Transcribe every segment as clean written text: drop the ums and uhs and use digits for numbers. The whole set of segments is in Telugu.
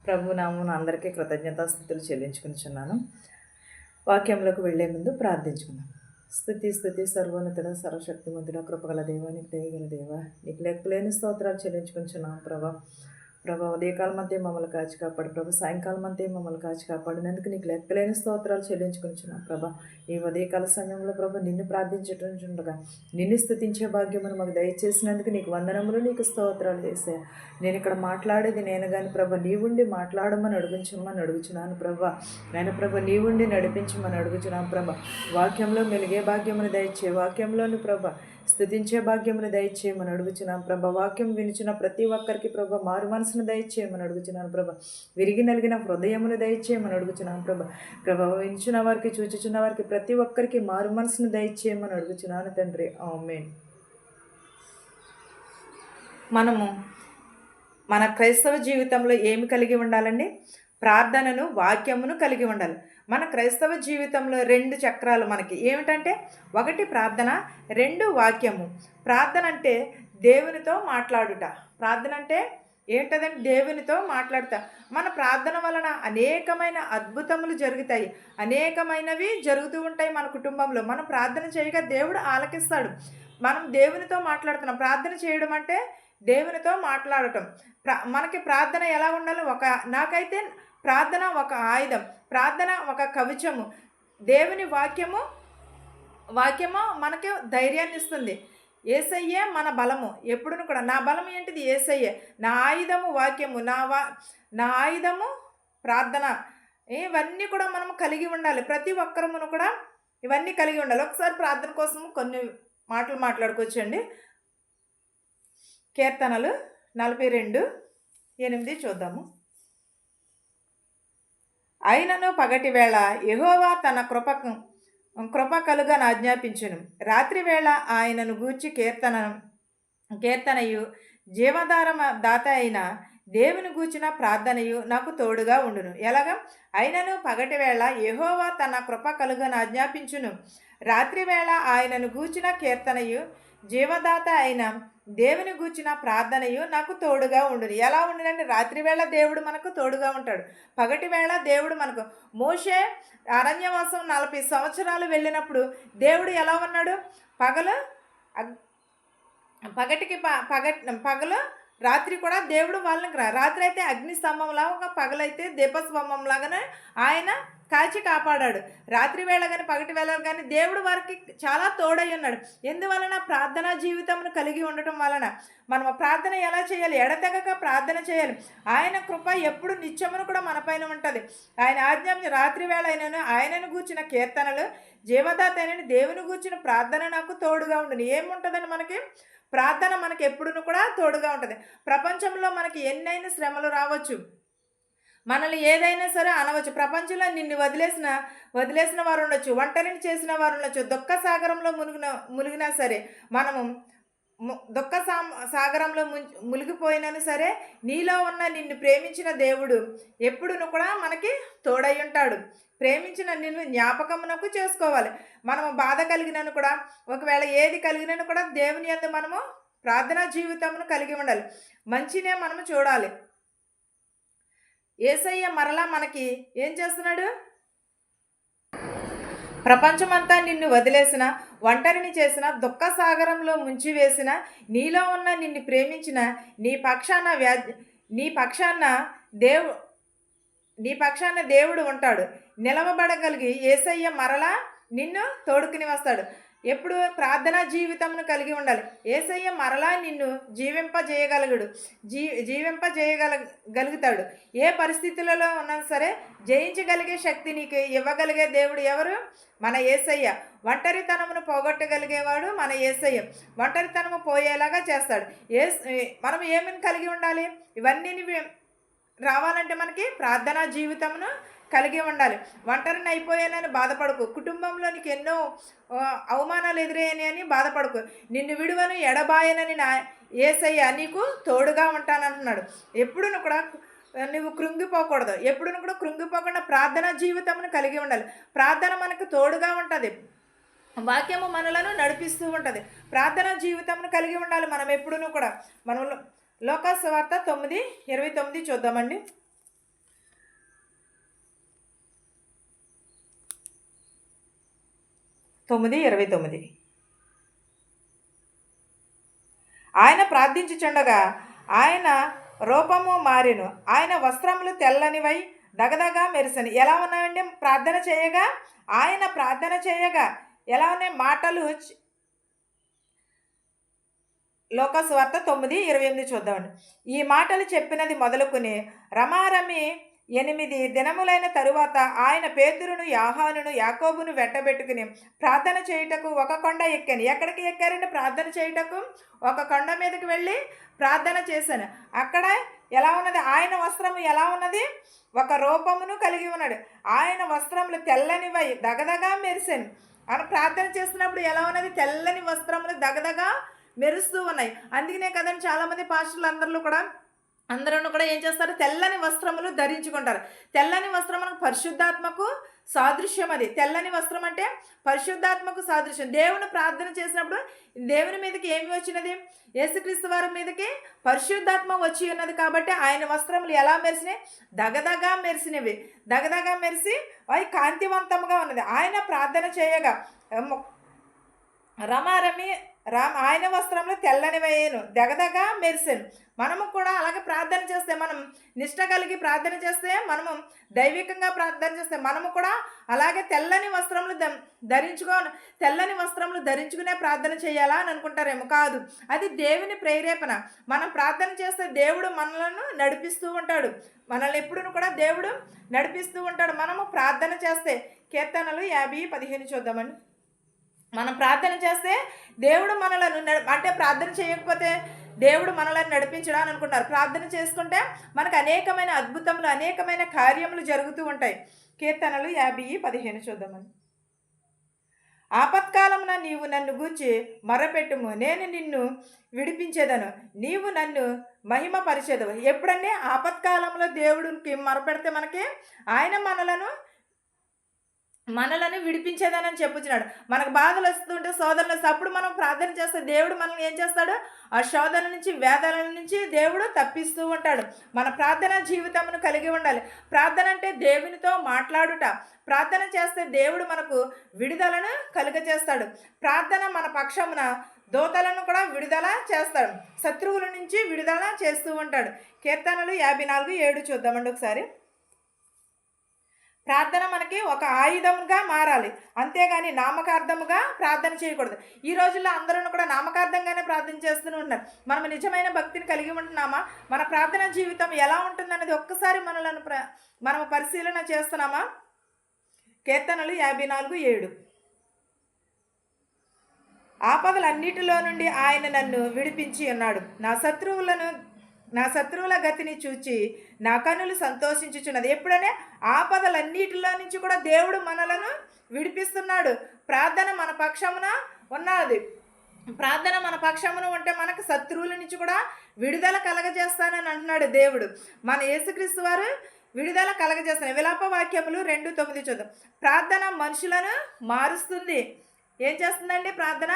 ప్రభు నామమున అందరికీ కృతజ్ఞతాస్తుతులు చెల్లించుకుంటున్నాను. వాక్యంలోకి వెళ్లే ముందు ప్రార్థించుకుందాం. స్తుతి సర్వోన్నతుడ సర్వశక్తిమంతుడ కృపగల దేవా, నీకు దయగల దేవా, నీకు లెక్కలేని స్తోత్రాలు చెల్లించుకుంటున్నాం ప్రభా. ఉదయకాలం అంతే మమ్మల్ని కాచి కాపాడు ప్రభా, సాయంకాలం అంతే మమ్మల్ని కాచి కాపాడినందుకు నీకు లెక్కలేని స్తోత్రాలు చెల్లించుకుంటున్నాం ప్రభా. ఈ ఉదయకాల సమయంలో ప్రభా నిన్ను ప్రార్థించుండగా నిన్ను స్తుతించే భాగ్యమును మాకు దయచేసినందుకు నీకు వందనములు, నీకు స్తోత్రాలు చేసా. నేను ఇక్కడ మాట్లాడేది నేను కానీ ప్రభా నీవుండి మాట్లాడమని అడుగుచున్నాను ప్రభా. నేను ప్రభా నీవుండి నడిపించమని అడుగుచున్నాను ప్రభా. వాక్యంలో మెలిగే భాగ్యమును దయచే, వాక్యంలోని ప్రభా స్తుతించే భాగ్యమును దయచేయమని అడుగుచున్నాను ప్రభా. వాక్యం వినిచిన ప్రతి ఒక్కరికి ప్రభా మారు మనసును దయచేయమని అడుగుచున్నాను ప్రభా. విరిగి నలిగిన హృదయమును దయచేయమని అడుగుచున్నాను ప్రభా. వినిచిన వారికి చూచుచున్న వారికి ప్రతి ఒక్కరికి మారు మనసును దయచేయమని అడుగుచున్నాను తండ్రి. ఆమేన్. మనము మన క్రైస్తవ జీవితంలో ఏమి కలిగి ఉండాలండి? ప్రార్థనను, వాక్యమును కలిగి ఉండాలి. మన క్రైస్తవ జీవితంలో 2 చక్రాలు మనకి ఏమిటంటే, 1 ప్రార్థన, 2 వాక్యము. ప్రార్థన అంటే దేవునితో మాట్లాడుట. ప్రార్థన అంటే ఏంటదంటే దేవునితో మాట్లాడుతా. మన ప్రార్థన వలన అనేకమైన అద్భుతములు జరుగుతాయి, అనేకమైనవి జరుగుతూ ఉంటాయి మన కుటుంబంలో. మనం ప్రార్థన చేయగా దేవుడు ఆలకిస్తాడు. మనం దేవునితో మాట్లాడుతున్నాం. ప్రార్థన చేయడం అంటే దేవునితో మాట్లాడటం. మనకి ప్రార్థన ఎలా ఉండాలి? నాకైతే ప్రార్థన ఒక ఆయుధం, ప్రార్థన ఒక కవచము. దేవుని వాక్యము మనకి ధైర్యాన్ని ఇస్తుంది. యేసయ్యే మన బలము. ఎప్పుడును కూడా నా బలం ఏంటిది? యేసయ్యే. నా ఆయుధము వాక్యము, నా ఆయుధము ప్రార్థన. ఇవన్నీ కూడా మనం కలిగి ఉండాలి. ప్రతి ఒక్కరమును కూడా ఇవన్నీ కలిగి ఉండాలి. ఒకసారి ప్రార్థన కోసం కొన్ని మాటలు మాట్లాడుకోవచ్చండి. కీర్తనలు 42:8 చూద్దాము. అయినను పగటి వేళ యెహోవా తన కృప కలుగా ఆజ్ఞాపించును. రాత్రి వేళ ఆయనను గూర్చి కీర్తనయు జీవధార దాత అయిన దేవుని గూర్చిన ప్రార్థనయు నాకు తోడుగా ఉండును. ఎలాగా? అయినను పగటి వేళ యెహోవా తన కృప కలుగా ఆజ్ఞాపించును. రాత్రి వేళ ఆయనను గూర్చిన కీర్తనయు జీవదాత అయిన దేవుని గూర్చిన ప్రార్థనయు నాకు తోడుగా ఉండును. ఎలా ఉండునంటే, రాత్రి వేళ దేవుడు మనకు తోడుగా ఉంటాడు, పగటి వేళ దేవుడు మనకు. మోషే అరణ్యవాసం 40 సంవత్సరాలు వెళ్ళినప్పుడు దేవుడు ఎలా ఉన్నాడు? పగలు రాత్రి కూడా దేవుడు వాళ్ళకి రాత్రి అయితే అగ్ని స్తంభంలాగా, పగలైతే దీపస్తంభంలాగానే ఆయన కాచి కాపాడాడు. రాత్రి వేళ కానీ పగటి వేళ కానీ దేవుడు వారికి చాలా తోడై ఉన్నాడు. ఎందువలన? ప్రార్థనా జీవితంను కలిగి ఉండటం వలన. మనం ప్రార్థన ఎలా చేయాలి? ఎడతెగక ప్రార్థన చేయాలి. ఆయన కృప ఎప్పుడు నిత్యమును కూడా మన పైన ఉంటుంది. ఆయన ఆజ్ఞ రాత్రి వేళ అయినను ఆయనను గూర్చిన కీర్తనలు జీవదాత అయిన దేవుని గూర్చిన ప్రార్థన నాకు తోడుగా ఉండును. ఏముంటుందండి మనకి? ప్రార్థన మనకి ఎప్పుడును కూడా తోడుగా ఉంటుంది. ప్రపంచంలో మనకి ఎన్నైనా శ్రమలు రావచ్చు, మనల్ని ఏదైనా సరే అనవచ్చు. ప్రపంచంలో నిన్ను వదిలేసిన వారు ఉండొచ్చు, ఒంటరిని చేసిన వారు ఉండొచ్చు, దుఃఖ సాగరంలో మునిగినా సరే, మనము దుఃఖ సాగరంలో మునిగిపోయినను సరే, నీలో ఉన్న నిన్ను ప్రేమించిన దేవుడు ఎప్పుడును కూడా మనకి తోడై ఉంటాడు. ప్రేమించిన నిన్ను జ్ఞాపకమునకు చేసుకోవాలి. మనము బాధ కలిగినను కూడా, ఒకవేళ ఏది కలిగినను కూడా దేవుని యందు మనము ప్రార్థనా జీవితమును కలిగి ఉండాలి. మంచినే మనము చూడాలి. యేసయ్య మరలా మనకి ఏం చేస్తున్నాడు? ప్రపంచమంతా నిన్ను వదిలేసిన, ఒంటరిని చేసిన, దుఃఖ సాగరంలో ముంచివేసిన, నీలో ఉన్న నిన్ను ప్రేమించిన, నీ పక్షాన దేవుడు ఉంటాడు. నిలవబడగలిగి యేసయ్య మరలా నిన్ను తోడుకుని వస్తాడు. ఎప్పుడు? ప్రార్థనా జీవితమును కలిగి ఉండాలి. యేసయ్య మరలా నిన్ను జీవింపజేయగలుగుతాడు. ఏ పరిస్థితులలో ఉన్నా సరే జయించగలిగే శక్తి నీకు ఇవ్వగలిగే దేవుడు ఎవరు? మన యేసయ్య. ఒంటరితనమును పోగొట్టగలిగేవాడు మన యేసయ్య. ఒంటరితనము పోయేలాగా చేస్తాడు. మనం ఏమని కలిగి ఉండాలి? ఇవన్నీ రావాలంటే మనకి ప్రార్థనా జీవితమును కలిగి ఉండాలి. ఒంటరిని అయిపోయానని బాధపడకు. కుటుంబంలో నీకు ఎన్నో అవమానాలు ఎదురయ్యాయని బాధపడకు. నిన్ను విడువను ఎడబాయనని నా యేసయ్య నీకు తోడుగా ఉంటానంటున్నాడు. ఎప్పుడును కూడా నువ్వు కృంగిపోకూడదు. ఎప్పుడును కూడా కృంగిపోకుండా ప్రార్థనా జీవితమును కలిగి ఉండాలి. ప్రార్థన మనకు తోడుగా ఉంటుంది. వాక్యము మనలను నడిపిస్తూ ఉంటుంది. ప్రార్థనా జీవితమును కలిగి ఉండాలి మనం ఎప్పుడును కూడా. మనం లోకాసు వార్త 9:29 చూద్దామండి. 9:29. ఆయన ప్రార్థించుచుండగా ఆయన రూపము మారెను, ఆయన వస్త్రములు తెల్లనివై దగదగా మెరిసెను. ఎలా ఉన్నాయండి ప్రార్థన చేయగా? ఆయన ప్రార్థన చేయగా ఎలా ఉన్నాయి మాటలు? లోకాసు వార్త 9:28 చూద్దామండి. ఈ మాటలు చెప్పినది మొదలుకుని రమారమి 8 దినములైన తరువాత ఆయన పేతురును, యోహానును, యాకోబును వెంటబెట్టుకుని ప్రార్థన చేయుటకు ఒక కొండ ఎక్కాను. ఎక్కడికి ఎక్కారంటే ప్రార్థన చేయుటకు ఒక కొండ మీదకి వెళ్ళి ప్రార్థన చేశాను. అక్కడ ఎలా ఉన్నది? ఆయన వస్త్రము ఎలా ఉన్నది? ఒక రూపమును కలిగి ఉన్నాడు. ఆయన వస్త్రములు తెల్లనివై దగదగా మెరిసాను. అని ప్రార్థన చేస్తున్నప్పుడు ఎలా ఉన్నది? తెల్లని వస్త్రములు దగదగా మెరుస్తూ ఉన్నాయి. అందుకనే కదండి చాలామంది పాస్టర్లు అందరూ కూడా ఏం చేస్తారు? తెల్లని వస్త్రములు ధరించుకుంటారు. తెల్లని వస్త్రం మనకు పరిశుద్ధాత్మకు సాదృశ్యం. అది తెల్లని వస్త్రం అంటే పరిశుద్ధాత్మకు సాదృశ్యం. దేవుని ప్రార్థన చేసినప్పుడు దేవుని మీదకి ఏమి వచ్చినది? యేసుక్రీస్తు వారి మీదకి పరిశుద్ధాత్మ వచ్చి ఉన్నది. కాబట్టి ఆయన వస్త్రములు ఎలా మెరిసినాయి? దగదగా మెరిసినవి. దగదగా మెరిసి అవి కాంతివంతంగా ఉన్నది. ఆయన ప్రార్థన చేయగా ఆయన వస్త్రంలో తెల్లనివయ్యాను, దగదగా మెరిసాను. మనము కూడా అలాగే ప్రార్థన చేస్తే, మనం నిష్ట కలిగి ప్రార్థన చేస్తే, మనము దైవికంగా ప్రార్థన చేస్తే మనము కూడా అలాగే తెల్లని వస్త్రములు తెల్లని వస్త్రములు ధరించుకునే ప్రార్థన చేయాలా అని అనుకుంటారేమో. కాదు, అది దేవుని ప్రేరేపణ. మనం ప్రార్థన చేస్తే దేవుడు మనలను నడిపిస్తూ ఉంటాడు. మనల్ని ఎప్పుడు కూడా దేవుడు నడిపిస్తూ ఉంటాడు మనము ప్రార్థన చేస్తే. కీర్తనలు 50:15 చూద్దామండి. మనం ప్రార్థన చేస్తే దేవుడు మనలను అంటే ప్రార్థన చేయకపోతే దేవుడు మనలను నడిపించడా అని అనుకుంటారు. ప్రార్థన చేసుకుంటే మనకు అనేకమైన అద్భుతములు, అనేకమైన కార్యములు జరుగుతూ ఉంటాయి. కీర్తనలు 50:15 చూద్దామని. ఆపత్కాలమున నీవు నన్ను గూర్చి మొరపెట్టుము, నేను నిన్ను విడిపించేదను, నీవు నన్ను మహిమపరిచేదవు. ఎప్పుడంటే ఆపత్కాలంలో దేవుడికి మొరపెడితే మనకి ఆయన మనలను విడిపించేదని చెప్పుచున్నాడు. మనకు బాధలు వస్తుంటే, శోధనలు వస్తే అప్పుడు మనం ప్రార్థన చేస్తే దేవుడు మనల్ని ఏం చేస్తాడు? ఆ శోధన నుంచి, వేదనల నుంచి దేవుడు తప్పిస్తూ ఉంటాడు. మన ప్రార్థన జీవితమును కలిగి ఉండాలి. ప్రార్థన అంటే దేవునితో మాట్లాడుట. ప్రార్థన చేస్తే దేవుడు మనకు విడుదలను కలుగజేస్తాడు. ప్రార్థన మన పక్షమున దోతలను కూడా విడుదల చేస్తాడు. శత్రువుల నుంచి విడుదల చేస్తూ ఉంటాడు. కీర్తనలు 54:7 చూద్దామండి ఒకసారి. ప్రార్థన మనకి ఒక ఆయుధంగా మారాలి, అంతేగాని నామకార్థముగా ప్రార్థన చేయకూడదు. ఈ రోజుల్లో అందరూ కూడా నామకార్థంగానే ప్రార్థన చేస్తూనే ఉన్నారు. మనం నిజమైన భక్తిని కలిగి ఉంటున్నామా? మన ప్రార్థన జీవితం ఎలా ఉంటుందనేది ఒక్కసారి మనం పరిశీలన చేస్తున్నామా? కీర్తనలు 54:7. ఆపదలన్నిటిలో నుండి ఆయన నన్ను విడిపించి ఉన్నాడు. నా శత్రువుల గతిని చూచి నా కన్నులు సంతోషించుచున్నది. ఎప్పుడనే ఆపదలన్నిటిలో నుంచి కూడా దేవుడు మనలను విడిపిస్తున్నాడు. ప్రార్థన మన పక్షమున ఉన్నది. ప్రార్థన మన పక్షమున ఉంటే మనకు శత్రువుల నుంచి కూడా విడుదల కలగజేస్తానని అంటున్నాడు దేవుడు. మన యేసుక్రీస్తు వారు విడుదల కలగజేస్తాను. విలాప వాక్యములు 2:9 చూద్దాం. ప్రార్థన మనుషులను మారుస్తుంది. ఏం చేస్తుందండి? ప్రార్థన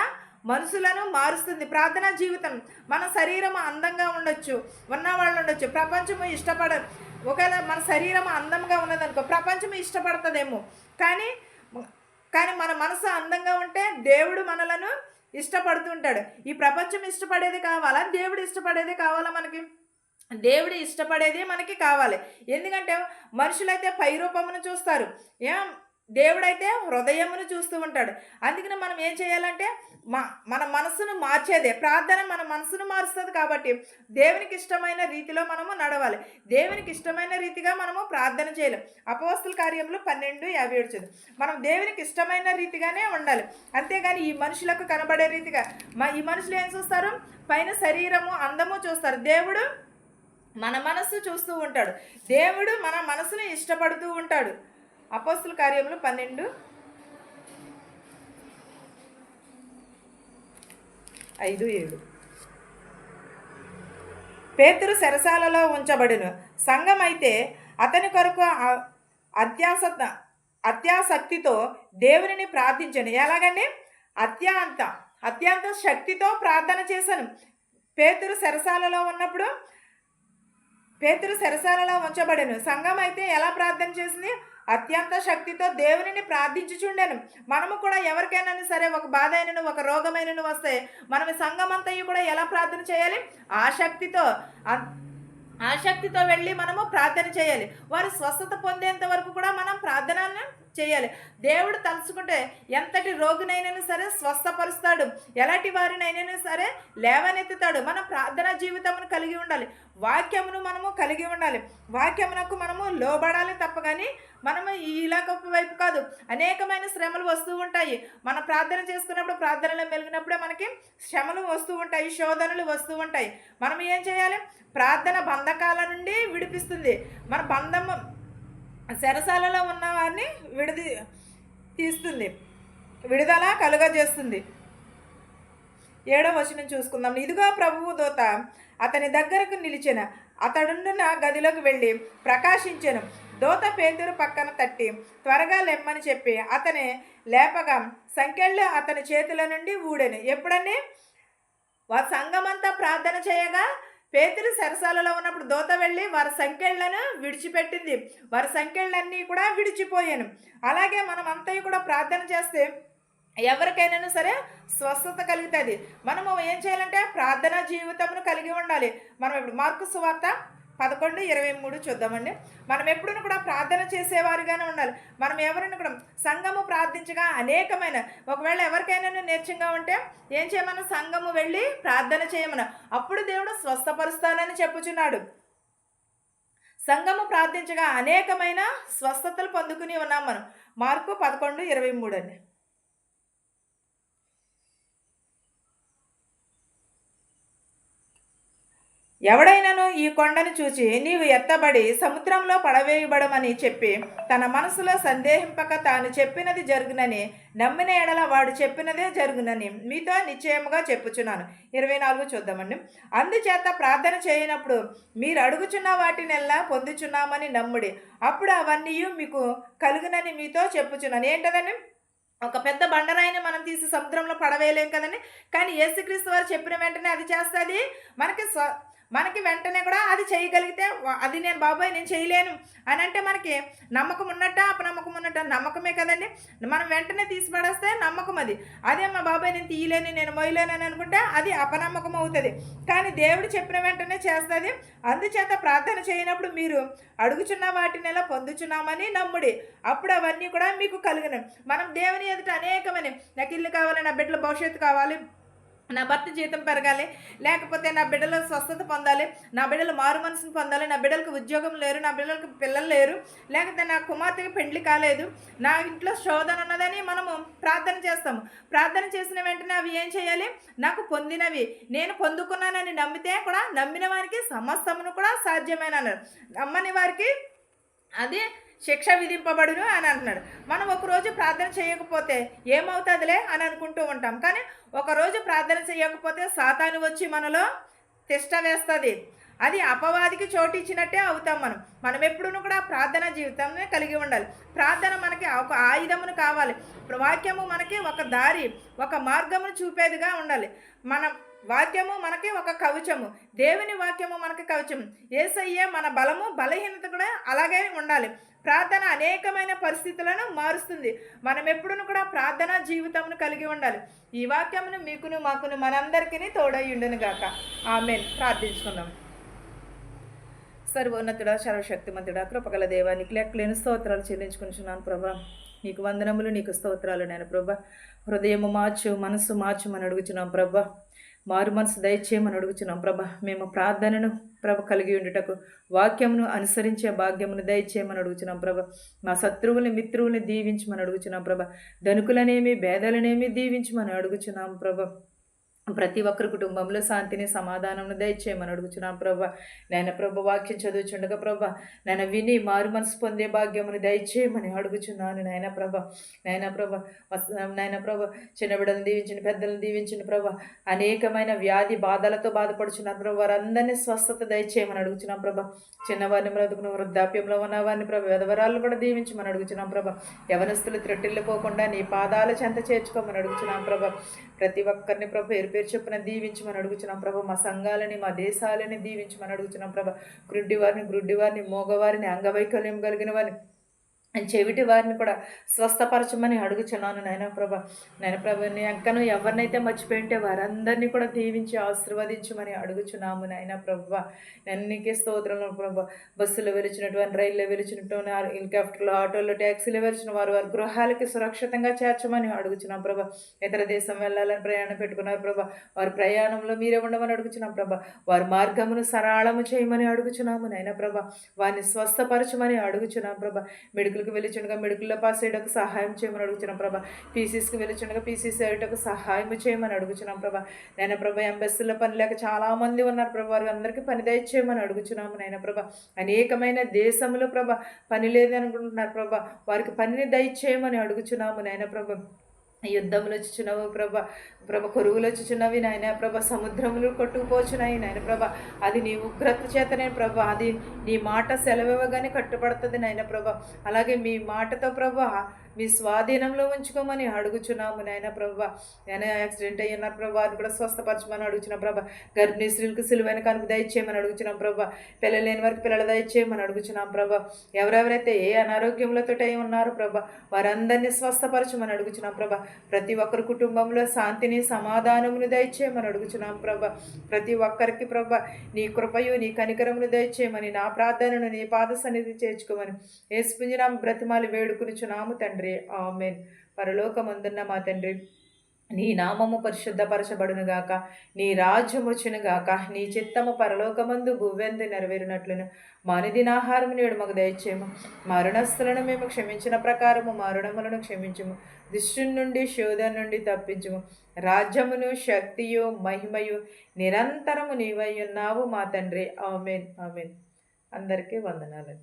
మనుషులను మారుస్తుంది. ప్రార్థనా జీవితం. మన శరీరం అందంగా ఉన్నవాళ్ళు ఉండొచ్చు, ప్రపంచము ఇష్టపడదు. ఒకవేళ మన శరీరం అందంగా ఉన్నదనుకో ప్రపంచము ఇష్టపడుతుందేమో, కానీ మన మనసు అందంగా ఉంటే దేవుడు మనలను ఇష్టపడుతుంటాడు. ఈ ప్రపంచం ఇష్టపడేది కావాలా? దేవుడు ఇష్టపడేది కావాలా? దేవుడు ఇష్టపడేది మనకి కావాలి. ఎందుకంటే మనుషులైతే పై రూపమును చూస్తారు, దేవుడైతే హృదయమును చూస్తూ ఉంటాడు. అందుకని మనం ఏం చేయాలంటే మన మనసును మార్చేదే ప్రార్థన. మన మనసును మారుస్తుంది. కాబట్టి దేవునికి ఇష్టమైన రీతిలో మనము నడవాలి. దేవునికి ఇష్టమైన రీతిగా మనము ప్రార్థన చేయలేం. అపోస్తల కార్యములు 12:57 చూద్దాం. మనం దేవునికి ఇష్టమైన రీతిగానే ఉండాలి, అంతేగాని ఈ మనుషులకు కనబడే రీతిగా. ఈ మనుషులు ఏం చూస్తారు? పైన శరీరము, అందము చూస్తారు. దేవుడు మన మనస్సు చూస్తూ ఉంటాడు. దేవుడు మన మనసును ఇష్టపడుతూ ఉంటాడు. అపోస్తల కార్యములు 12:5-7. పేతురు చెరసాలలో ఉంచబడును. సంఘమైతే అతని కొరకు అత్యాసక్తితో దేవునిని ప్రార్థించను. ఎలాగండి? అత్యంత శక్తితో ప్రార్థన చేశాను. పేతురు చెరసాలలో ఉన్నప్పుడు పేతురు చెరసాలలో ఉంచబడెను. సంఘం అయితే ఎలా ప్రార్థన చేసింది? అత్యంత శక్తితో దేవునిని ప్రార్థించుచుండెను. మనము కూడా ఎవరికైనా సరే ఒక బాధ అయినను ఒక రోగమైనను వస్తే మనం సంఘం అంతయు కూడా ఎలా ప్రార్థన చేయాలి? ఆసక్తితో వెళ్ళి మనము ప్రార్థన చేయాలి. వారు స్వస్థత పొందేంత వరకు కూడా మనం ప్రార్థనను చేయాలి. దేవుడు తలుచుకుంటే ఎంతటి రోగినైనా సరే స్వస్థపరుస్తాడు, ఎలాంటి వారినైనా సరే లేవనెత్తుతాడు. మనం ప్రార్థనా జీవితమును కలిగి ఉండాలి, వాక్యమును మనము కలిగి ఉండాలి, వాక్యమునకు మనము లోబడాలి తప్ప కానీ మనము ఈ ఇలాగొప్ప వైపు కాదు. అనేకమైన శ్రమలు వస్తూ ఉంటాయి. మనం ప్రార్థన చేసుకున్నప్పుడు, ప్రార్థనలో మెలిగినప్పుడే మనకి శ్రమలు వస్తూ ఉంటాయి, శోధనలు వస్తూ ఉంటాయి. మనం ఏం చేయాలి? ప్రార్థన బంధకాల నుండి విడిపిస్తుంది. మన బంధము చెరసాలలో ఉన్న వారిని తీస్తుంది, విడుదల కలుగజేస్తుంది. 7వ వచనం చూసుకుందాం. ఇదిగో ప్రభువు దూత అతని దగ్గరకు నిలిచెను, అతడున్న గదిలోకి వెళ్ళి ప్రకాశించెను. దూత పేతురు పక్కన తట్టి త్వరగా లెమ్మని చెప్పి అతని లేపగా సంకెళ్ళు అతని చేతుల నుండి ఊడెను. ఎప్పుడని? సంఘమంతా ప్రార్థన చేయగా పేతురు చెరసాలలో ఉన్నప్పుడు దూత వెళ్ళి వారి సంకెళ్లను విడిచిపెట్టింది. వారి సంకెళ్ళన్నీ కూడా విడిచిపోయాను. అలాగే మనం అంతా కూడా ప్రార్థన చేస్తే ఎవరికైనా సరే స్వస్థత కలుగుతుంది. మనము ఏం చేయాలంటే ప్రార్థనా జీవితమును కలిగి ఉండాలి. మనం ఇప్పుడు మార్కు సువార్త 11:23 చూద్దామండి. మనం ఎప్పుడూ కూడా ప్రార్థన చేసేవారుగానే ఉండాలి. మనం ఎవరిని కూడా సంఘము ప్రార్థించగా అనేకమైన, ఒకవేళ ఎవరికైనా నీరసంగా ఉంటే ఏం చేయమన్నా? సంఘము వెళ్ళి ప్రార్థన చేయమన్నా, అప్పుడు దేవుడు స్వస్థపరుస్తానని చెప్పుచున్నాడు. సంఘము ప్రార్థించగా అనేకమైన స్వస్థతలు పొందుకుని ఉన్నాం మనం. మార్కు 11:23 అండి. ఎవడైనాను ఈ కొండను చూచి నీవు ఎత్తబడి సముద్రంలో పడవేయబడమని చెప్పి తన మనసులో సందేహింపక తాను చెప్పినది జరుగునని నమ్మిన ఎడల వాడు చెప్పినదే జరుగునని మీతో నిశ్చయముగా చెప్పుచున్నాను. 24 చూద్దామండి. అందుచేత ప్రార్థన చేయనప్పుడు మీరు అడుగుచున్న వాటినెల్లా పొందుచున్నామని నమ్ముడి, అప్పుడు అవన్నీ మీకు కలుగునని మీతో చెప్పుచున్నాను. ఏంటదని? ఒక పెద్ద బండరాయిని మనం తీసి సముద్రంలో పడవేయలేం కదండి. కానీ యేసుక్రీస్తు వారు చెప్పిన వెంటనే అది చేస్తుంది. మనకి వెంటనే కూడా అది చేయగలిగితే, అది నేను బాబాయ్ నేను చేయలేను అని అంటే మనకి నమ్మకం ఉన్నట్ట అపనమ్మకం ఉన్నట్ట? నమ్మకమే కదండి. మనం వెంటనే తీసి పడేస్తే నమ్మకం అది. అదే మా బాబాయ్ నేను తీయలేను, నేను మోయలేను అని అనుకుంటే అది అపనమ్మకం అవుతుంది. కానీ దేవుడు చెప్పిన వెంటనే చేస్తుంది. అందుచేత ప్రార్థన చేయనప్పుడు మీరు అడుగుచున్న వాటిని ఎలా పొందుచున్నామని నమ్ముడి, అప్పుడు అవన్నీ కూడా మీకు కలుగును. మనం దేవుని ఎదుట అనేకమని, నాకు ఇల్లు కావాలి, నా బిడ్డల భవిష్యత్తు కావాలి, నా భర్త జీతం పెరగాలి, లేకపోతే నా బిడ్డలు స్వస్థత పొందాలి, నా బిడ్డలు మారు మనసును పొందాలి, నా బిడ్డలకు ఉద్యోగం లేరు, నా బిడ్డలకు పిల్లలు లేరు, లేకపోతే నా కుమార్తెకి పెండ్లి కాలేదు, నా ఇంట్లో శోధన ఉన్నదని మనము ప్రార్థన చేస్తాము. ప్రార్థన చేసిన వెంటనే అవి ఏం చేయాలి? నాకు పొందినవి నేను పొందుకున్నానని నమ్మితే కూడా నమ్మిన వారికి సమస్తమును కూడా సాధ్యమైన అన్నారు. నమ్మని వారికి అది శిక్ష విధింపబడును అని అంటున్నాడు. మనం ఒకరోజు ప్రార్థన చేయకపోతే ఏమవుతుందిలే అని అనుకుంటూ ఉంటాం. కానీ ఒకరోజు ప్రార్థన చేయకపోతే సాతాను వచ్చి మనలో తిష్ట వేస్తుంది. అది అపవాదికి చోటు ఇచ్చినట్టే అవుతాం. మనం ఎప్పుడూ కూడా ప్రార్థన జీవితాన్ని కలిగి ఉండాలి. ప్రార్థన మనకి ఒక ఆయుధమును కావాలి. వాక్యము మనకి ఒక దారి, ఒక మార్గమును చూపేదిగా ఉండాలి. వాక్యము మనకి ఒక కవచము, దేవుని వాక్యము మనకి కవచము. యేసయ్యే మన బలము, బలహీనత కూడా అలాగే ఉండాలి. ప్రార్థన అనేకమైన పరిస్థితులను మారుస్తుంది. మనం ఎప్పుడూ కూడా ప్రార్థనా జీవితమును కలిగి ఉండాలి. ఈ వాక్యమును మీకును మాకును మనందరికీ తోడై ఉండును గాక. ఆమేన్. ప్రార్థించుకుందాం. సర్వోన్నతుడా, సర్వశక్తిమంతుడా, కృపగల దేవా, నీకు లెక్కలేని స్తోత్రాలు చెల్లించుకుంటున్నాను ప్రభా. నీకు వందనములు, నీకు స్తోత్రాలు నేను ప్రభా. హృదయము మార్చు, మనసు మార్చుమని అడుగుచున్నాం ప్రభా. మారు మనసు దయచేయమని అడుగుచున్నాం ప్రభా. మేము ప్రార్థనను కలిగి ఉండుటకు వాక్యమును అనుసరించే భాగ్యమును దయచేయమని అడుగుచున్నాం ప్రభా. మా శత్రువుల్ని మిత్రువుల్ని దీవించమని అడుగుచున్నాం ప్రభా. ధనుకులనేమి భేదాలనేమి దీవించమని అడుగుచున్నాం ప్రభా. ప్రతి ఒక్కరి కుటుంబంలో శాంతిని సమాధానం దయచేయమని అడుగుచున్నాం ప్రభా. నాయన ప్రభా, వాక్యం చదువుచుండగా ప్రభా నాయన విని మారు మనసు పొందే భాగ్యమును దయచేయమని అడుగుచున్నాను నాయన ప్రభా. నాయన ప్రభా చిన్న బిడ్డలను దీవించండి, పెద్దలను దీవించండి ప్రభా. అనేకమైన వ్యాధి బాధలతో బాధపడుచున్నారు ప్రభా. వారందరినీ స్వస్థత దయచేయమని అడుగుచున్నాం ప్రభా. చిన్నవారిని బ్రతుకున్న వృద్ధాప్యంలో ఉన్నవారిని ప్రభా, విధవరాలను కూడా దీవించమని అడుగుచున్నాం ప్రభా. యవనస్తులు త్రెట్టిల్లిపోకుండా నీ పాదాల చెంత చేర్చుకోమని అడుగుచున్నాం ప్రభా. ప్రతి ఒక్కరిని ప్రభా పేరు చొప్పున దీవించమని అడుగుచున్నాం ప్రభా. మా సంఘాలని మా దేశాలని దీవించమని అడుగుచున్నాం ప్రభా. గ్రుడ్డి వారిని మోగవారిని అంగవైకల్యం కలిగిన వారిని చెవిటి వారిని కూడా స్వస్థపరచమని అడుగుచున్నాను నాయన ప్రభ నీ అంకను ఎవరినైతే మర్చిపోయింటే వారందరినీ కూడా దీవించి ఆశీర్వదించమని అడుగుచున్నాము నాయన ప్రభ. అన్నికే స్తోత్రంలో ప్రభ. బస్సులో వెలిచినటువంటి, రైల్లో వెలిచినటువంటి, హెలికాప్టర్లో, ఆటోలో, ట్యాక్సీలో వెలిచిన వారు వారి గృహాలకి సురక్షితంగా చేర్చమని అడుగుచున్నాం ప్రభ. ఇతర దేశం వెళ్ళాలని ప్రయాణం పెట్టుకున్నారు ప్రభ. వారి ప్రయాణంలో మీరే ఉండమని అడుగుచున్నాం ప్రభ. వారి మార్గమును సరళము చేయమని అడుగుచున్నాము నాయన ప్రభ. వారిని స్వస్థపరచమని అడుగుచున్నాం ప్రభ. మెడికల్కి వెళ్ళిచుండగా మెడికల్లో పాస్ అయ్యేటకు సహాయం చేయమని అడుగుచున్నాం ప్రభా. పీసీస్కి వెళ్ళిచుండగా పీసీసీ అయ్యేటకు సహాయం చేయమని అడుగుచున్నాం ప్రభా. నాయన ప్రభా, ఎంబెస్సీలో పని లేక చాలామంది ఉన్నారు ప్రభా. వారి అందరికీ పని దయచేయమని అడుగుచున్నాము నాయన ప్రభా. అనేకమైన దేశంలో ప్రభా పని లేదనుకుంటున్నారు ప్రభా. వారికి పనిని దయచేయమని అడుగుచున్నాము నాయన ప్రభా. యుద్ధములు వచ్చుచున్నావు ప్రభ, కొరువులు వచ్చుచున్నవి నాయన ప్రభ, సముద్రములు కొట్టుకుపోచున్నాయి నాయన ప్రభ. అది నీ ఉగ్రత చేతనే ప్రభ, అది నీ మాట సెలవివ్వగానే కట్టుబడుతుంది నాయన ప్రభ. అలాగే మీ మాటతో ప్రభ మీ స్వాధీనంలో ఉంచుకోమని అడుగుచున్నాము నాయన ప్రభ. నేను యాక్సిడెంట్ అయ్యున్నారు ప్రభా, అది కూడా స్వస్థపరచమని అడుగుచున్నాం ప్రభ. గర్భిణీ స్త్రీలకు సిలువైన కనుక దయచేయమని అడుగుచున్నాం ప్రభ. పిల్లలు లేని వారికి పిల్లలు దయచేయమని అడుగుచున్నాం ప్రభ. ఎవరెవరైతే ఏ అనారోగ్యములతో అయి ఉన్నారో ప్రభ, వారందరినీ స్వస్థపరచమని అడుగుచున్నాం ప్రభ. ప్రతి ఒక్కరి కుటుంబంలో శాంతిని సమాధానమును దయచేయమని అడుగుచున్నాం ప్రభ. ప్రతి ఒక్కరికి ప్రభ నీ కృపయు నీ కనికరమును దయచేయమని, నా ప్రార్థనను నీ పాద సన్నిధి చేర్చుకోమని యేసుపుంజినామ బ్రతిమాలి వేడుకునిచున్నాము తండ్రి. ఆమేన్. పరలోకమందున్న మా తండ్రి, నీ నామము పరిశుద్ధపరచబడునుగాక, నీ రాజ్యం వచ్చునుగాక, నీ చిత్తము పరలోకమందు భువ్యందు నెరవేరినట్లును మా అనుదినాహారము నేడు మాకు దయచేయము. మా రుణస్థులను మేము క్షమించిన ప్రకారము మా రుణములను క్షమించుము. దుష్టుని నుండి శోధన నుండి తప్పించుము. రాజ్యమును శక్తియు మహిమయు నిరంతరము నీవై ఉన్నావు మా తండ్రి. ఆమేన్ ఆమేన్. అందరికీ వందనాలు.